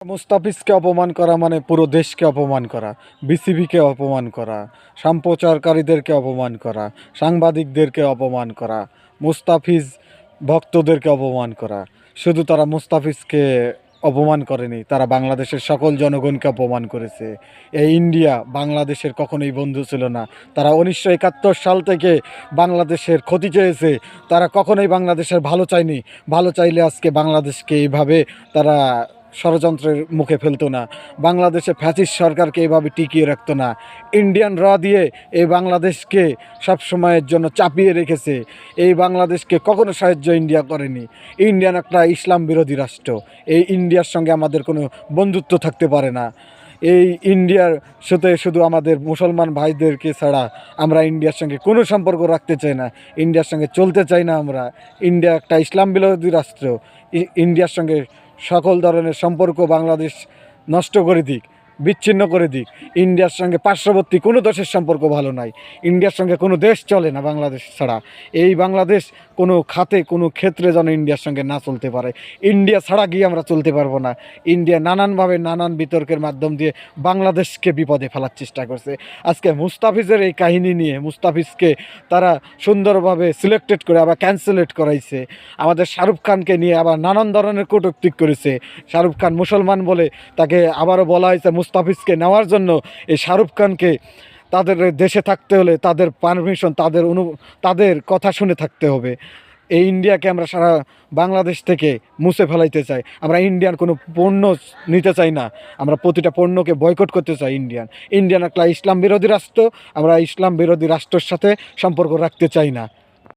মুস্তাফিজকে অপমান করা মানে পুরো দেশকে অপমান করা, বিসিবিকে অপমান করা, সম্প্রচারকারীদেরকে অপমান করা, সাংবাদিকদেরকে অপমান করা, মুস্তাফিজ ভক্তদেরকে অপমান করা। শুধু তারা মুস্তাফিজকে অপমান করেনি, তারা বাংলাদেশের সকল জনগণকে অপমান করেছে। এই ইন্ডিয়া বাংলাদেশের কখনোই বন্ধু ছিল না। তারা 1971 সাল থেকে বাংলাদেশের ক্ষতি চেয়েছে, তারা কখনোই বাংলাদেশের ভালো চায়নি। ভালো চাইলে আজকে বাংলাদেশকে এইভাবে তারা ষড়যন্ত্রের মুখে ফেলতো না, বাংলাদেশে ফ্যাসিস্ট সরকারকে এইভাবে টিকিয়ে রাখতো না। ইন্ডিয়ান র দিয়ে এই বাংলাদেশকে সব সময়ের জন্য চাপিয়ে রেখেছে। এই বাংলাদেশকে কখনো সাহায্য ইন্ডিয়া করেনি। ইন্ডিয়ান একটা ইসলাম বিরোধী রাষ্ট্র। এই ইন্ডিয়ার সঙ্গে আমাদের কোনো বন্ধুত্ব থাকতে পারে না। এই ইন্ডিয়ার সাথে শুধু আমাদের মুসলমান ভাইদেরকে ছাড়া আমরা ইন্ডিয়ার সঙ্গে কোনো সম্পর্ক রাখতে চাই না, ইন্ডিয়ার সঙ্গে চলতে চাই না আমরা। ইন্ডিয়া একটা ইসলাম বিরোধী রাষ্ট্র। ইন্ডিয়ার সঙ্গে সকল ধরনের সম্পর্ক বাংলাদেশ নষ্ট করে দিক, বিচ্ছিন্ন করে দিক। ইন্ডিয়ার সঙ্গে পার্শ্ববর্তী কোনো দেশের সম্পর্ক ভালো নাই। ইন্ডিয়ার সঙ্গে কোনো দেশ চলে না বাংলাদেশ ছাড়া। এই বাংলাদেশ কোনো খাতে কোনো ক্ষেত্রে যেন ইন্ডিয়ার সঙ্গে না চলতে পারে। ইন্ডিয়া ছাড়া গিয়ে আমরা চলতে পারবো না। ইন্ডিয়া নানানভাবে নানান বিতর্কের মাধ্যম দিয়ে বাংলাদেশকে বিপদে ফেলার চেষ্টা করছে। আজকে মুস্তাফিজের এই কাহিনী নিয়ে মুস্তাফিজকে তারা সুন্দরভাবে সিলেক্টেড করে আবার ক্যান্সেলেট করাইছে। আমাদের শাহরুখ খানকে নিয়ে আবার নানান ধরনের কটূক্তি করেছে। শাহরুখ খান মুসলমান বলে তাকে আবারও বলা হয়েছে মুস্তাফিজকে নেওয়ার জন্য। এই শাহরুখ খানকে তাদের দেশে থাকতে হলে তাদের পারমিশন, তাদের কথা শুনে থাকতে হবে। এই ইন্ডিয়াকে আমরা সারা বাংলাদেশ থেকে মুছে ফেলাইতে চাই। আমরা ইন্ডিয়ান কোনো পণ্য নিতে চাই না, আমরা প্রতিটা পণ্যকে বয়কট করতে চাই। ইন্ডিয়ান একটা ইসলাম বিরোধী রাষ্ট্র, আমরা ইসলাম বিরোধী রাষ্ট্রের সাথে সম্পর্ক রাখতে চাই না।